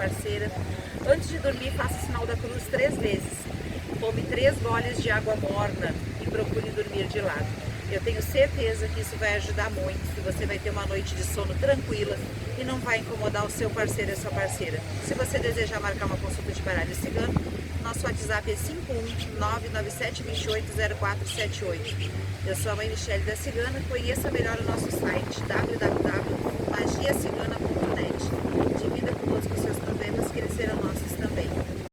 parceira. Antes de dormir, faça o sinal da cruz 3 vezes. Tome 3 goles de água morna e procure dormir de lado. Eu tenho certeza que isso vai ajudar muito, que você vai ter uma noite de sono tranquila e não vai incomodar o seu parceiro e a sua parceira. Se você desejar marcar uma consulta de baralho cigano, nosso WhatsApp é 51997280478. Eu sou a mãe Michele da Cigana. Conheça melhor o nosso site www.magiacigana.net. Divida conosco os seus problemas, que eles serão nossos também.